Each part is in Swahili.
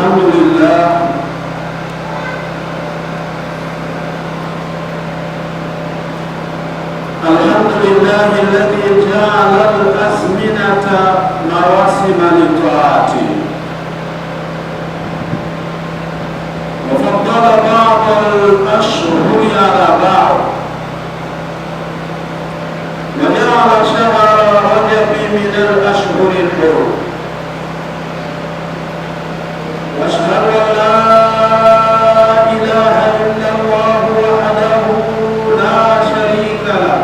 الحمد لله الذي جعل الأزمنة مواسم لطاعته وفضل بعض الأشهر على بعض وجعل شهر رجب من الأشهر الحرم وأشهد أن لا إله إلا الله وحده لا شريك له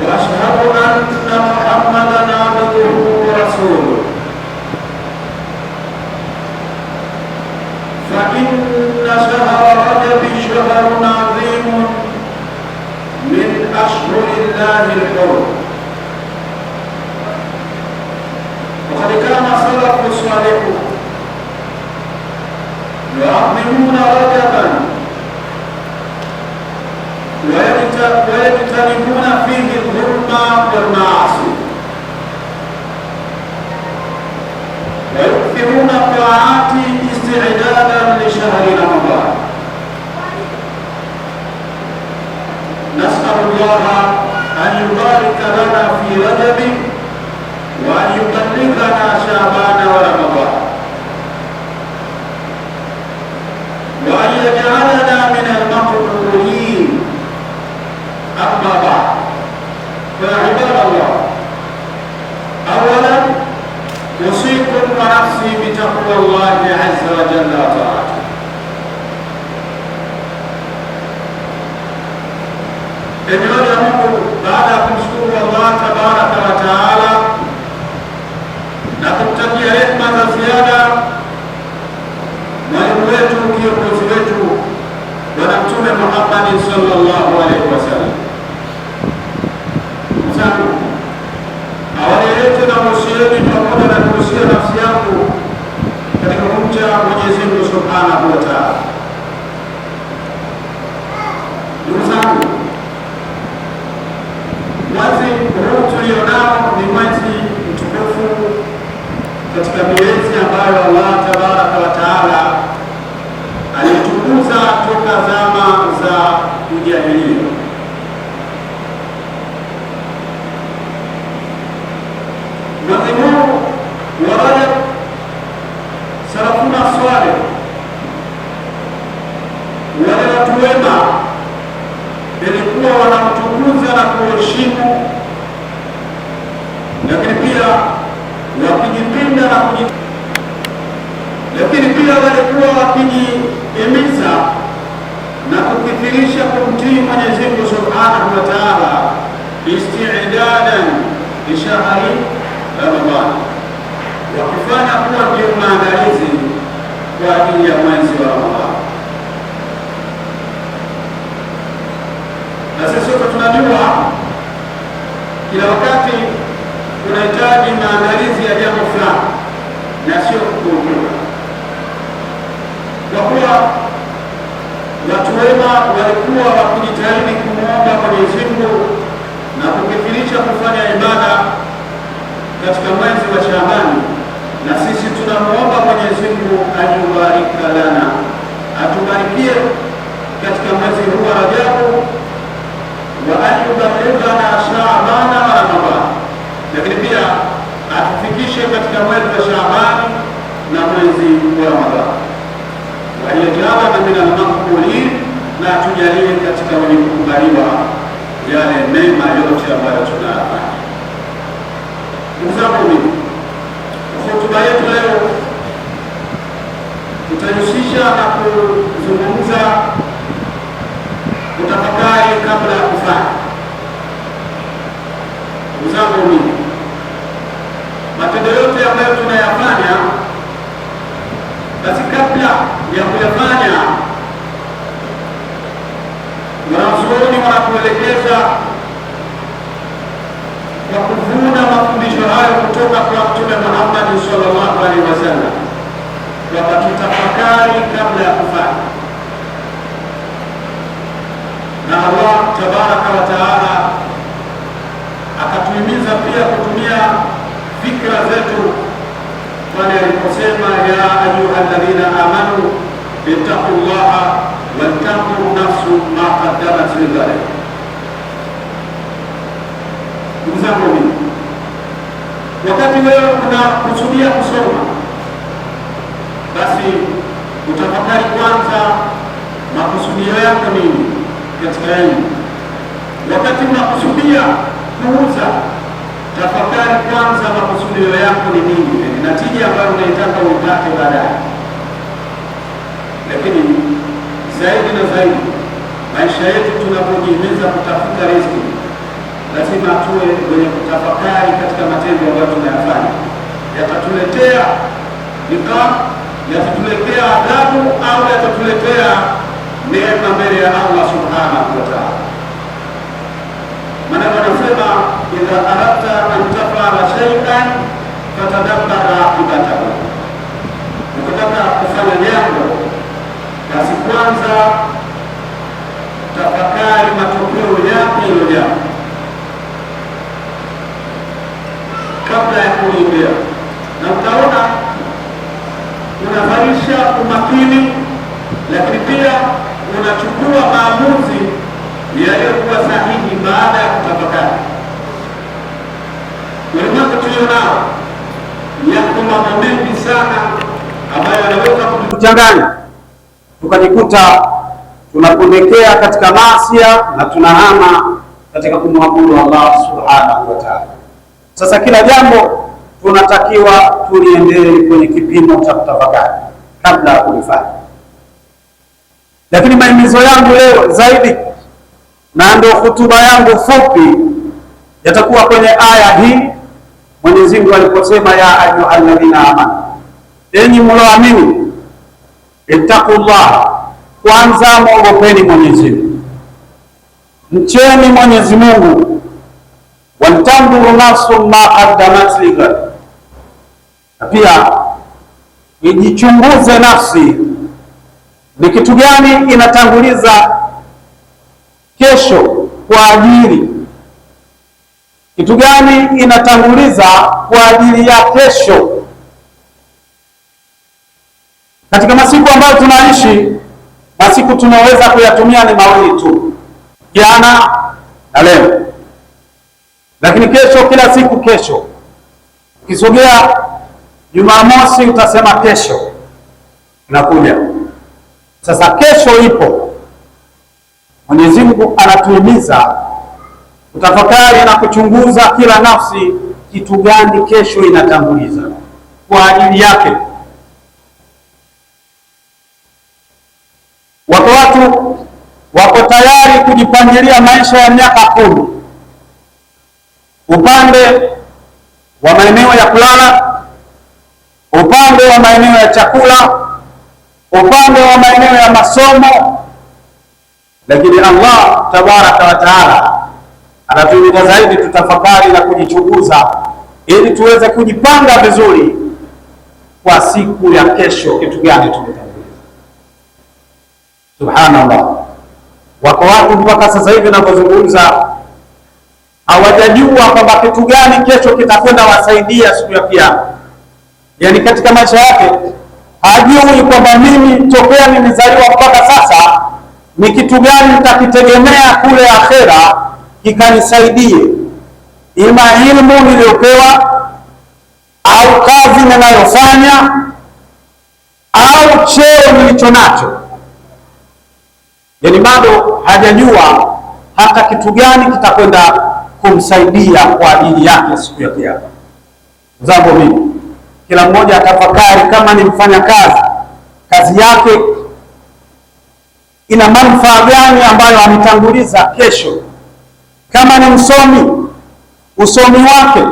وأشهد أن محمدا عبده ورسوله فإن شهر رجب شهر عظيم من أشهر الله الحرم وقد كان سلف الصالح يعظمون رجبا ويجتنبون فيه الظلم والمعاصي ويكثرون الطاعات استعدادا لشهر رمضان. نسأل الله أن يبارك لنا في رجب وأن يبلغنا شعبان ورمضان وأن يجعلنا من المقبولين. أما بعد، فيا عباد الله، أولا أوصيكم ونفسي بتقوى الله عز وجل وطاعته. Eneo la Mungu, baada ya kumshukuru Allah tabaraka wa taala na kumtakia rehema za ziada mwalimu wetu, kiongozi wetu, Bwana Mtume Muhammad sallallahu alaihi wasallam. Awali yetu na wasieni pamoja na kuhusia nafsi yangu katika kumcha Mwenyezi Mungu subhanahu wa taala. Ndugu zangu, mwezi huu tulionao ni mwezi mtukufu katika miezi ambayo Allah tabaraka wa taala alitukuza toka zama za ujahilia. Mwezi huu wa Rajab, salafuna swaleh, wale watu wema ilikuwa wanamtukuza na kuheshimu, lakini pia wakijipinda na lakini pia walikuwa wakijihimiza na kukithirisha kumtii Mwenyezi Mungu subhanahu wa taala isti'dadan li shahri Ramadhan, wakifanya kuwa ndio maandalizi kwa ajili ya mwezi wa Ramadhan. Na sisi sote tunajua kila wakati unahitaji maandalizi ya jambo fulani na sio kukumbuka, kwa kuwa watu wema walikuwa wakijitahidi kumwomba Mwenyezi Mungu na kukithirisha kufanya ibada katika mwezi wa Shaabani, na sisi tunamwomba Mwenyezi Mungu ajubarika lana, atubarikie katika mwezi huu wa Rajabu, wa ayubalighana Shaabana wa Ramadhan, lakini pia atufikishe katika mwezi wa Shaabani na mwezi wa Ramadhan, wa yajalana min al-maqbulin, na atujalie katika wenye kukubaliwa yale mema yote ambayo tunayafanya. Ndugu zangu, hotuba yetu leo tutajihusisha na kuzungumza kutafakari kabla ya kufanya. Ndugu zangu, matendo yote ambayo tunayafanya, basi kabla ya kuyafanya, wanazuoni wanatuelekeza kwa kuvuna mafundisho hayo kutoka kwa Mtume Muhammad sallallahu alaihi wasallam, kwamba tutafakari kabla ya kufanya. Na Allah tabaraka wa taala akatuhimiza pia kutumia fikra zetu pale aliposema ya ayyuhalladhina amanu ittaqullaha waltanzur nafsu ma qaddamat lighad. Ndugu zangu mimi, wakati wewe unakusudia kusoma, basi utafakari kwanza makusudio yako nini katika elimu. Wakati unakusudia kuuza, tafakari kwanza makusudio yako ni nini, na tija ambayo unaitaka uipate baadaye. Lakini zaidi na zaidi, maisha yetu tunapojihimiza kutafuta riziki, lazima tuwe wenye kutafakari katika matendo ambayo tunayafanya, yatatuletea nikam, yatatuletea adhabu au yatatuletea neema mbele ya Allah subhanahu wa ta'ala. Maana wanasema idha aradta an taf'ala shay'an fatadabbar aqibatahu, ukitaka kufanya jambo basi kwanza tafakari matokeo yake hilo jambo kabla ya kuliendea, na utaona unazalisha umakini, lakini pia unachukua maamuzi yaliyokuwa sahihi baada ya kutafakari. Ulimwengu tulionao yako mambo mengi sana ambayo yanaweza kutuchanganya, tukajikuta tunapondekea katika maasi na tunahama katika kumwabudu Allah subhanahu wa ta'ala. Sasa kila jambo tunatakiwa tuliendee kwenye kipimo cha kutafakari kabla ya kulifanya. Lakini mahimizo yangu leo zaidi, na ndio hutuba yangu fupi, yatakuwa kwenye aya hii Mwenyezi Mungu aliposema ya ayyuhalladhina amanu, enyi mlioamini, ittaqullah, kwanza muogopeni Mwenyezi Mungu, mcheni Mwenyezi Mungu, waltanzur nafsun ma qaddamat lighad, na pia ijichunguze nafsi ni kitu gani inatanguliza kesho kwa ajili, kitu gani inatanguliza kwa ajili ya kesho. Katika masiku ambayo tunaishi, masiku tunaweza kuyatumia ni mawili tu, jana na leo. Lakini kesho, kila siku kesho. Ukisogea Jumamosi utasema kesho inakuja. Sasa kesho ipo. Mwenyezi Mungu anatuhimiza kutafakari na kuchunguza kila nafsi, kitu gani kesho inatanguliza kwa ajili yake. Watu wako tayari kujipangilia maisha ya miaka 10, upande wa maeneo ya kulala, upande wa maeneo ya chakula, upande wa maeneo ya masomo. Lakini Allah tabaraka wa taala anatuhimiza zaidi tutafakari na kujichunguza, ili tuweze kujipanga vizuri kwa siku ya kesho, kitu gani tumetanguliza. Subhanallah, wako watu mpaka sasa hivi ninapozungumza hawajajua kwamba kitu gani kesho kitakwenda wasaidia siku ya Kiyama. Yaani katika maisha yake hajui kwamba mimi tokea nimezaliwa mpaka sasa ni kitu gani nitakitegemea kule akhera kikanisaidie, ima ilmu niliyopewa au kazi ninayofanya au cheo nilicho nacho. Yaani bado hajajua hata kitu gani kitakwenda kumsaidia kwa ajili yake siku ya Kiyama. Zangu mimi, kila mmoja atafakari, kama ni mfanya kazi yake ina manufaa gani ambayo ametanguliza kesho. Kama ni msomi, usomi wake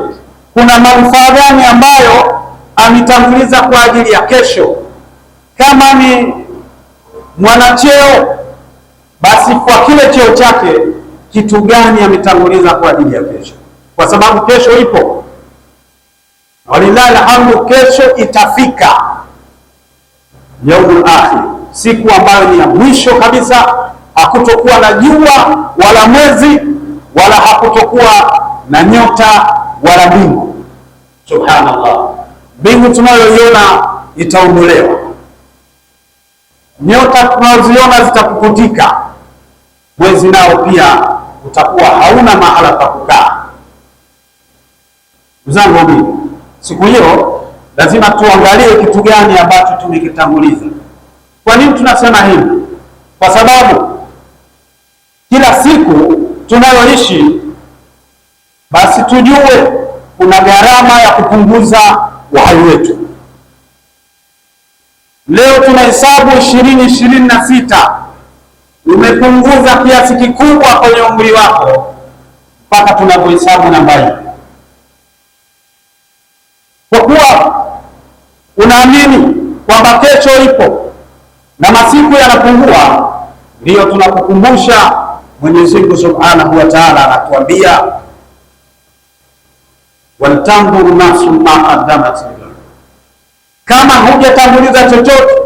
kuna manufaa gani ambayo ametanguliza kwa ajili ya kesho. Kama ni mwanacheo, basi kwa kile cheo chake kitu gani ametanguliza kwa ajili ya kesho, kwa sababu kesho ipo. Walillahi alhamdu, kesho itafika, yaumul akhir, siku ambayo ni ya mwisho kabisa. Hakutokuwa na jua wala mwezi wala hakutokuwa na nyota wala mbingu. Subhanallah, mbingu tunayoiona itaondolewa, nyota tunazoziona zitapukutika, mwezi nao pia utakuwa hauna mahala pa kukaa. Zangu mimi, siku hiyo lazima tuangalie kitu gani ambacho tumekitanguliza. Kwa nini tunasema hivi? Kwa sababu kila siku tunayoishi, basi tujue kuna gharama ya kupunguza uhai wetu. Leo tunahesabu 2026, umepunguza kiasi kikubwa kwenye umri wako mpaka tunapohesabu namba hii, kwa kuwa unaamini kwamba kesho ipo na masiku yanapungua. Ndiyo tunakukumbusha Mwenyezi Mungu Subhanahu wa Ta'ala anatuambia, waltanzur nafsun ma qaddamat lighad. Kama hujatanguliza chochote,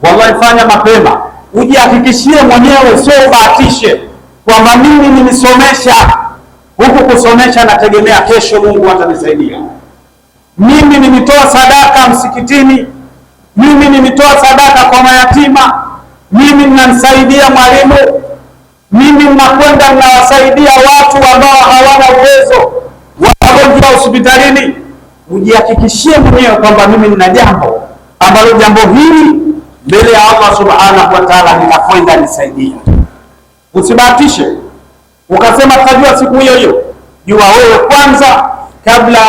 wallahi fanya mapema, ujihakikishie mwenyewe, sio ubahatishe kwamba mimi nilisomesha huku. Kusomesha nategemea kesho Mungu atanisaidia. Mimi nimetoa sadaka msikitini, mimi nimetoa sadaka kwa mayatima, mimi ninanisaidia mwalimu, mimi ninakwenda ninawasaidia watu ambao hawana uwezo, wagonjwa hospitalini. Ujihakikishie mwenyewe kwamba mimi nina jambo ambalo jambo hili mbele ya Allah Subhanahu wa Ta'ala nitakwenda nisaidia. Usibahatishe ukasema tutajua siku hiyo hiyo. Jua wewe kwanza kabla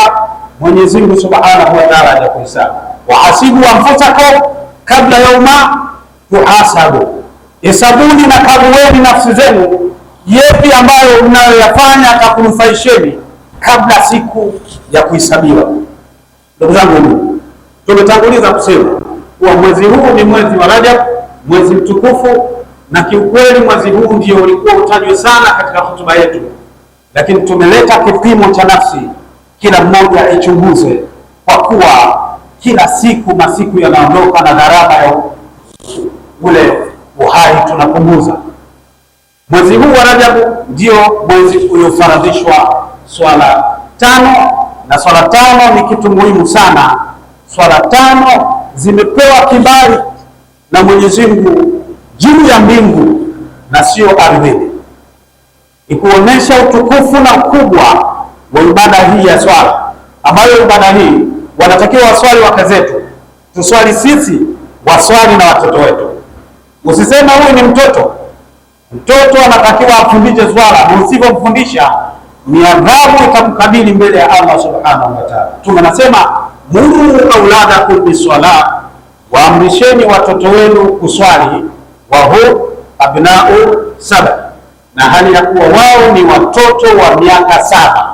Mwenyezi Mungu Subhanahu wa Ta'ala hajakuhesabu. Wahasibu anfusakum kabla yauma tuhasabu, hesabuni na kagueni nafsi zenu yepi ambayo mnayoyafanya atakunufaisheni kabla siku ya kuhesabiwa. Ndugu zangu, tumetanguliza kusema kuwa mwezi huu ni mwezi wa Rajab, mwezi mtukufu, na kiukweli mwezi huu ndio ulikuwa utajwe sana katika hotuba yetu, lakini tumeleta kipimo cha nafsi, kila mmoja aichunguze, kwa kuwa kila siku masiku yanaondoka na gharama ya ule uhai tunapunguza. Mwezi huu wa Rajabu ndio mwezi uliofaradhishwa swala 5, na swala 5 ni kitu muhimu sana. Swala 5 zimepewa kibali na Mwenyezi Mungu juu ya mbingu na sio ardhini, ikuonesha utukufu na ukubwa wa ibada hii ya swala, ambayo ibada hii wanatakiwa waswali wake zetu, tuswali sisi, waswali na watoto wetu. Usisema huyu ni mtoto. Mtoto anatakiwa afundishe swala, na usipomfundisha ni adhabu itakukabili mbele ya Allah Subhanahu wa Ta'ala. Tunasema muru auladakum biswala, waamrisheni watoto wenu kuswali, wa hu abnau 7, na hali ya kuwa wao ni watoto wa miaka 7.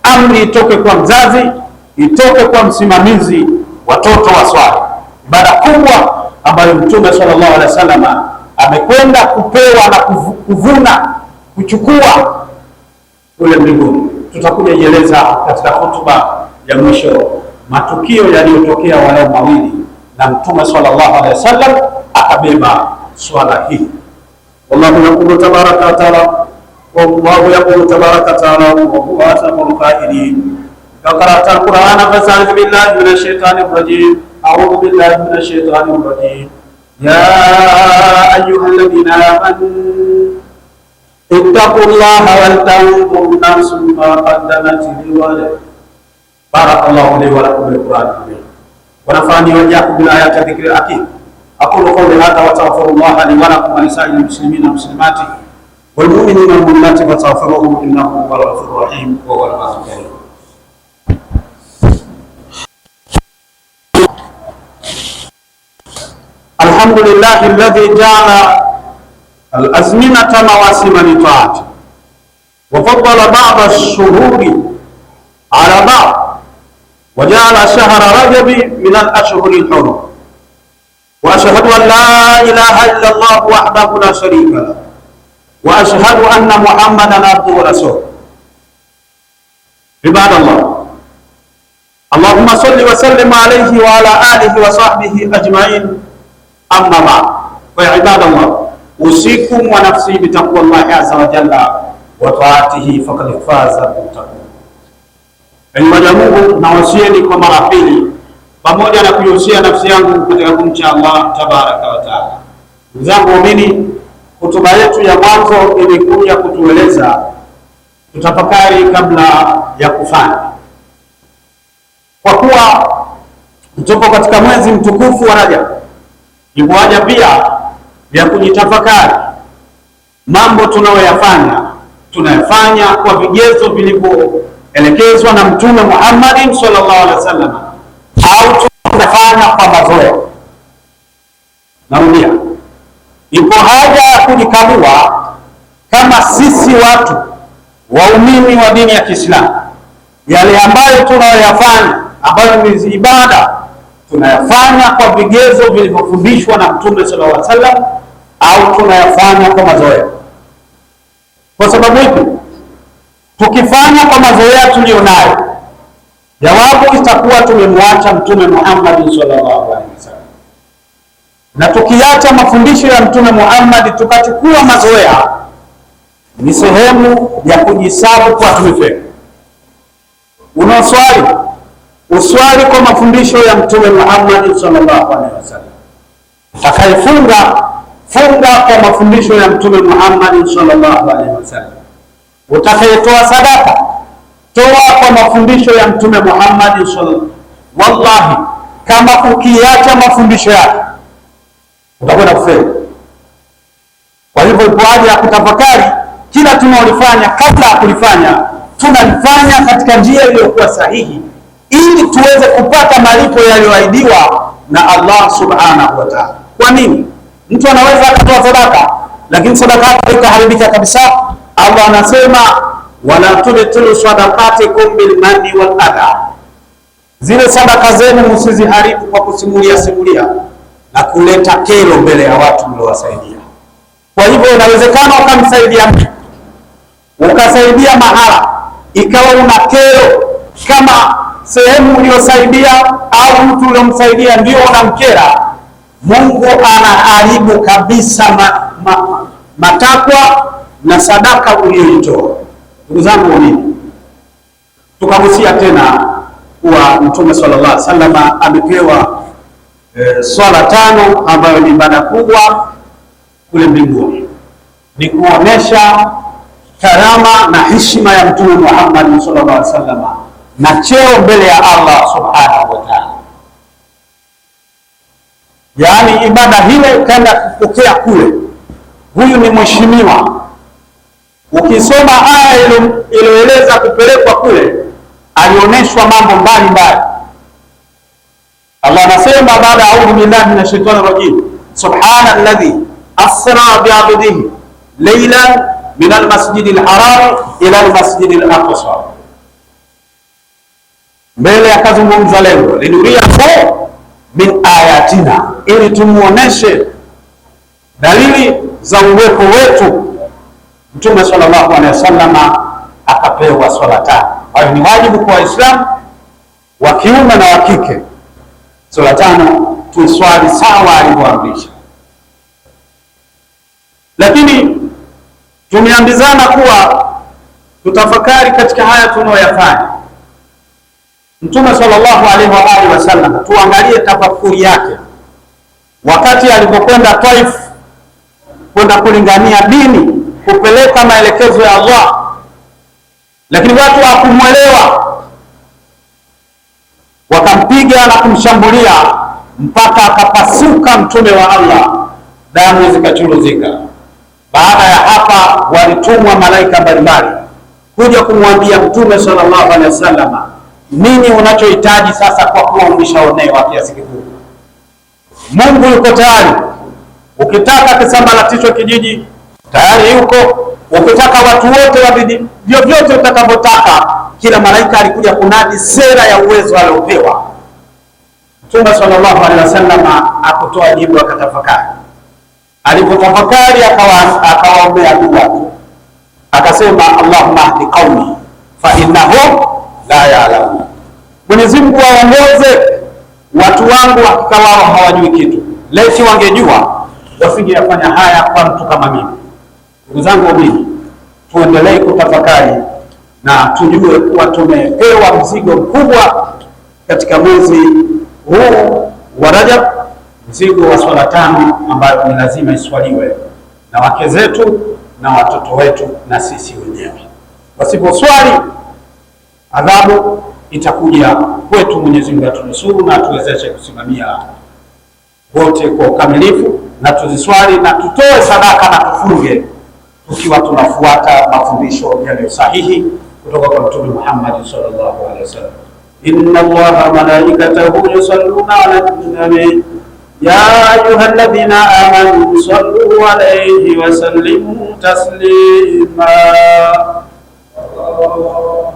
Amri itoke kwa mzazi, itoke kwa msimamizi, watoto waswali. Ibada kubwa ambayo Mtume sallallahu alaihi wasallam amekwenda kupewa na kuvuna, kuchukua kule mbinguni. Tutakuja kueleza katika hotuba ya mwisho matukio yaliyotokea wale mawili, na Mtume sallallahu alaihi wasallam akabeba swala hii. Wallahu yaqulu tabaraka wa taala, wallahu yaqulu tabaraka wa taala, wa huwa asraful qailin. قرأت القرآن فاستعذ بالله من الشيطان الرجيم. أعوذ بالله من الشيطان الرجيم. يا أيها الذين آمنوا اتقوا الله ولتنظر نفس ما قدمت لغد. بارك الله لي ولكم بالقرآن العظيم ونفعني وإياكم بالآيات الذكر الحكيم. أقول قولي هذا وأستغفر الله لي ولكم ولسائر المسلمين والمسلمات والمؤمنين والمؤمنات فاستغفروه إنه هو الغفور الرحيم وهو الغفور الكريم. الحمد لله الذي جعل الأزمنة مواسم لطاعته، وفضل بعض الشهور على بعض، وجعل شهر رجب من الأشهر الحرم. وأشهد أن لا إله إلا الله وحده لا شريك له، وأشهد أن محمدا عبده ورسوله. عباد الله، اللهم صل وسلم عليه وعلى آله وصحبه أجمعين. أما بعد، فعباد الله، أوصيكم ونفسي بتقوى الله عز وجل وطاعته فقد فاز المتقون. Waja Mungu, nawasieni kwa mara pili pamoja na kuihusia nafsi yangu katika kumcha Allah tabaraka wa taala. Ndugu zangu waumini, hotuba yetu ya mwanzo ilikuja kutueleza tutafakari kabla ya kufanya, kwa kuwa tupo katika mwezi mtukufu wa Rajab. Ipo haja pia ya kujitafakari mambo tunayofanya kwa vigezo vilivyoelekezwa na Mtume Muhammad sallallahu alaihi wasallam au tunafanya kwa mazoea. Narudia, ipo haja ya kujikagua kama sisi watu waumini wa dini ya Kiislamu, yale ambayo tunayoyafanya ambayo ni ibada tunayafanya kwa vigezo vilivyofundishwa na Mtume sallallahu alaihi wasallam au tunayafanya kwa mazoea. Kwa sababu hivi, tukifanya kwa mazoea tulionayo, jawabu itakuwa tumemwacha Mtume Muhammad sallallahu alaihi wasallam. Na tukiacha mafundisho ya Mtume Muhammad tukachukua mazoea, ni sehemu ya kujisabu kwa tumefeli. Unaswali, uswali kwa mafundisho ya Mtume Muhammad sallallahu alaihi wasallam. Utakayefunga, funga kwa mafundisho ya Mtume Muhammad sallallahu alaihi wasallam. Utakayetoa sadaka, toa kwa mafundisho ya Mtume Muhammad sallallahu. Wallahi, kama ukiacha mafundisho yake utakwenda kufeli. Kwa hivyo ipo haja ya kutafakari kila tunalofanya, kabla ya kulifanya tunalifanya katika njia iliyokuwa sahihi, ili tuweze kupata malipo yaliyoahidiwa na Allah subhanahu wa ta'ala. Kwa nini? Mtu anaweza akatoa sadaka lakini sadaka yake ikaharibika kabisa. Allah anasema wala tubtilu sadaqatikum bil manni wal adha, zile sadaka zenu msiziharibu kwa kusimulia na kuleta kero mbele ya watu mliowasaidia. Kwa hivyo inawezekana ukamsaidia mtu, ukasaidia mahala, ikawa una kero kama sehemu uliyosaidia au mtu uliyomsaidia ndio unamkera, Mungu anaharibu kabisa matakwa na sadaka uliyoitoa. Ndugu zangu nini, tukagusia tena kuwa Mtume sallallahu alaihi wasallam amepewa swala 5 ambayo ni ibada kubwa kule mbinguni. Ni kuonesha karama na heshima ya Mtume Muhammad sallallahu alaihi wasallam na cheo mbele ya Allah subhanahu wa ta'ala. Yaani ibada hile kaenda kupokea kule, huyu ni mheshimiwa. Ukisoma aya iliyoeleza kupelekwa kule, alioneshwa mambo mbalimbali. Allah anasema baada a'udhu billahi minash shaitani rajim, subhanalladhi asra bi'abdihi laylan min al-masjidil haram ila al-masjidil aqsa. Mbele akazungumza lengo linuriyahu min ayatina, ili tumuoneshe dalili za uwepo wetu. Mtume sallallahu alaihi wasallam akapewa swala 5. Hayo ni wajibu kwa Waislamu wa kiume na wa kike. Swala 5 tuswali sawa alivyoamrisha. Lakini tumeambizana kuwa tutafakari katika haya tunayoyafanya. Mtume sallallahu alaihi wa alihi wasallam, tuangalie tafakuri yake wakati alipokwenda Taif kwenda kulingania dini, kupeleka maelekezo ya Allah, lakini watu hawakumwelewa, wakampiga na kumshambulia mpaka akapasuka mtume wa Allah, damu zikachuruzika. Baada ya hapa walitumwa malaika mbalimbali kuja kumwambia Mtume sallallahu alaihi wasallam, nini unachohitaji sasa, kwa kuwa umeshaonewa kiasi kikubwa. Mungu yuko tayari. Ukitaka kisambaratishwe kijiji, tayari yuko. Ukitaka watu wote wa vyovyote utakavyotaka. Kila malaika alikuja kunadi sera ya uwezo aliopewa. Mtume sallallahu alaihi wasallam akutoa jibu, akatafakari. Alipotafakari akawaombea dua, akasema Allahumma hdi qaumi fa innahum la ya'lamun. Mwenyezi Mungu waongoze watu wangu, hakika wao hawajui kitu. Laiti wangejua wasingeyafanya haya kwa mtu kama mimi. Ndugu zangu mimi, tuendelee kutafakari na tujue kuwa tumepewa mzigo mkubwa katika mwezi huu wa Rajab, mzigo wa swala 5 ambayo ni lazima iswaliwe na wake zetu na watoto wetu na sisi wenyewe. Wasiposwali, adhabu itakuja kwetu. Mwenyezi Mungu atunusuru na tuwezeshe kusimamia wote kwa ukamilifu, na tuziswali na tutoe sadaka na tufunge tukiwa tunafuata mafundisho yaliyo sahihi kutoka kwa Mtume Muhammad sallallahu alaihi wasallam. Inna Allaha malaikatahu yusalluna ala nabi ya ayyuhalladhina amanu sallu alayhi wa sallimu taslima.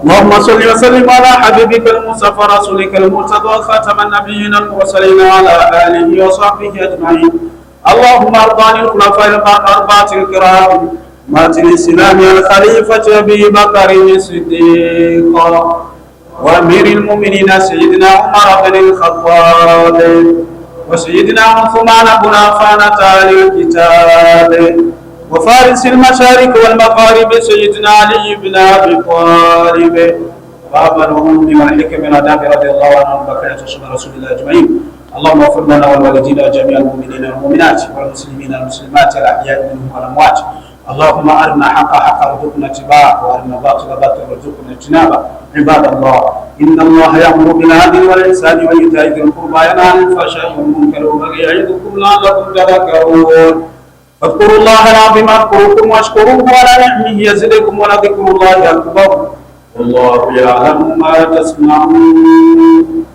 Allahumma salli wa sallim ala habibika al-Mustafa rasulika al-Murtada khataman nabiyyin al-mursalin ala alihi wa sahbihi ajma'in. Allahumma ardani al-khulafa'i al-arba'ati al-kiram مات الإسلام الخليفة أبي بكر الصديق وأمير المؤمنين سيدنا عمر بن الخطاب وسيدنا عثمان بن عفان تالي الكتاب وفارس المشارق والمغارب سيدنا علي بن أبي طالب باب الأم والحكم والآداب رضي الله عنهم وبقية أصحاب رسول الله أجمعين. اللهم اغفر لنا ولوالدينا وجميع المؤمنين والمؤمنات والمسلمين والمسلمات الأحياء منهم والأموات. اللهم أرنا حق حقا وارزقنا اتباعه وأرنا باطل باطلا وارزقنا اجتنابه. عباد الله، إن الله يأمر بالعدل والإحسان وإيتاء ذي القربى ينهى عن الفحشاء والمنكر والبغي يعظكم لعلكم تذكرون. فاذكروا الله العظيم أذكركم واشكروه على نعمه يزدكم ولذكر الله أكبر والله يعلم ما تصنعون.